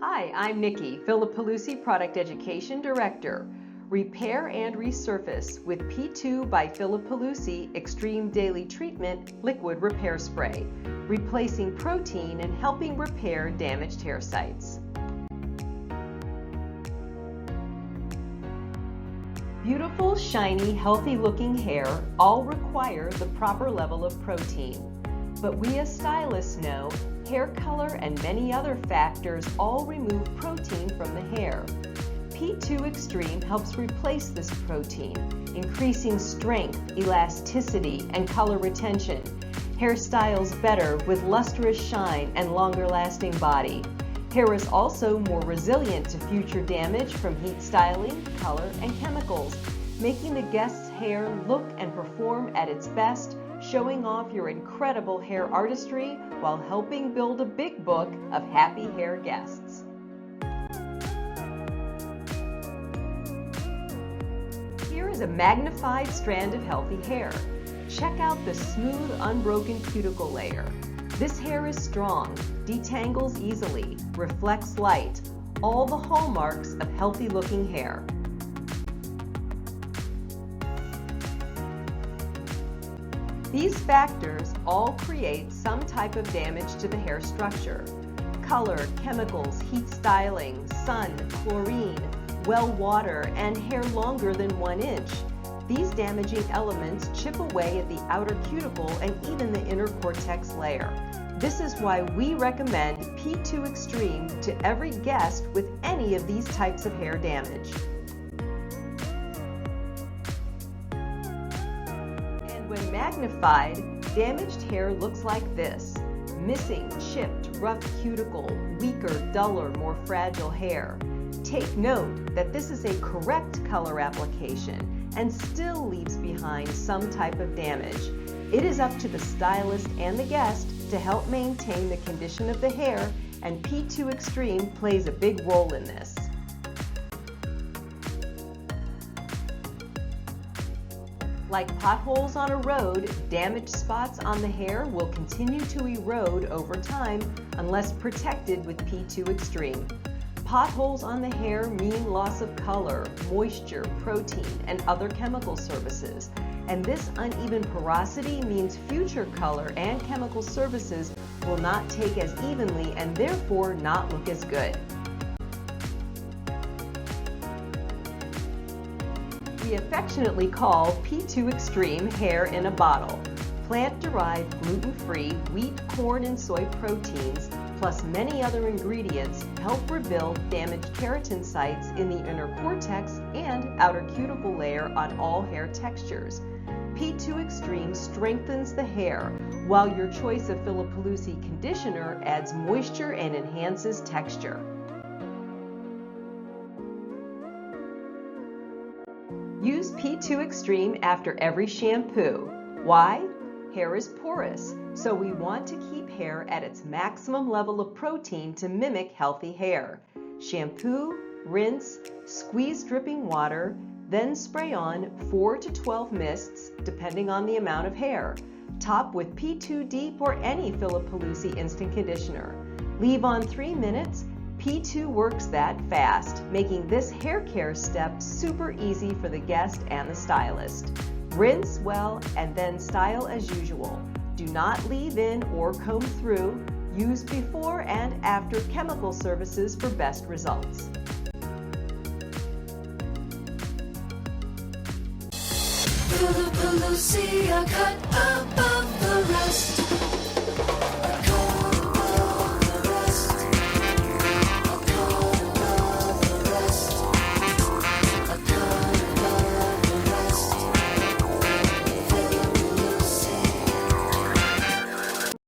Hi, I'm Nikki, Philippalusi Product Education Director. Repair and resurface with P2 by Philippalusi X-treme Daily Treatment Liquid Repair Spray, replacing protein and helping repair damaged hair sites. Beautiful, shiny, healthy-looking hair all require the proper level of protein. But we as stylists know hair color and many other factors all remove protein from the hair. P2 X-treme helps replace this protein, increasing strength, elasticity, and color retention. Hairstyles better with lustrous shine and longer-lasting body. Hair is also more resilient to future damage from heat styling, color, and chemicals, making the guest's hair look and perform at its best, showing off your incredible hair artistry while helping build a big book of happy hair guests. Here is a magnified strand of healthy hair. Check out the smooth, unbroken cuticle layer. This hair is strong, detangles easily, reflects light, all the hallmarks of healthy-looking hair. These factors all create some type of damage to the hair structure. Color, chemicals, heat styling, sun, chlorine, well water, and hair longer than 1 inch. These damaging elements chip away at the outer cuticle and even the inner cortex layer. This is why we recommend P2 X-treme to every guest with any of these types of hair damage. And when magnified, damaged hair looks like this: missing, chipped, rough cuticle, weaker, duller, more fragile hair. Take note that this is a correct color application and still leaves behind some type of damage. It is up to the stylist and the guest to help maintain the condition of the hair, and P2 X-treme plays a big role in this. Like potholes on a road, damaged spots on the hair will continue to erode over time unless protected with P2 X-treme. Potholes on the hair mean loss of color, moisture, protein, and other chemical services. And this uneven porosity means future color and chemical services will not take as evenly and therefore not look as good. We affectionately call P2 X-treme hair in a bottle. Plant-derived, gluten-free wheat, corn, and soy proteins plus many other ingredients help rebuild damaged keratin sites in the inner cortex and outer cuticle layer on all hair textures. P2 X-treme strengthens the hair, while your choice of Philippalusi conditioner adds moisture and enhances texture. Use P2 X-treme after every shampoo. Why? Hair is porous, so we want to keep hair at its maximum level of protein to mimic healthy hair. Shampoo, rinse, squeeze dripping water, then spray on 4 to 12 mists, depending on the amount of hair. Top with P2 Deep or any Philippalusi instant conditioner. Leave on 3 minutes. P2 works that fast, making this hair care step super easy for the guest and the stylist. Rinse well and then style as usual. Do not leave in or comb through. Use before and after chemical services for best results. Philippalusi, cut above the rest.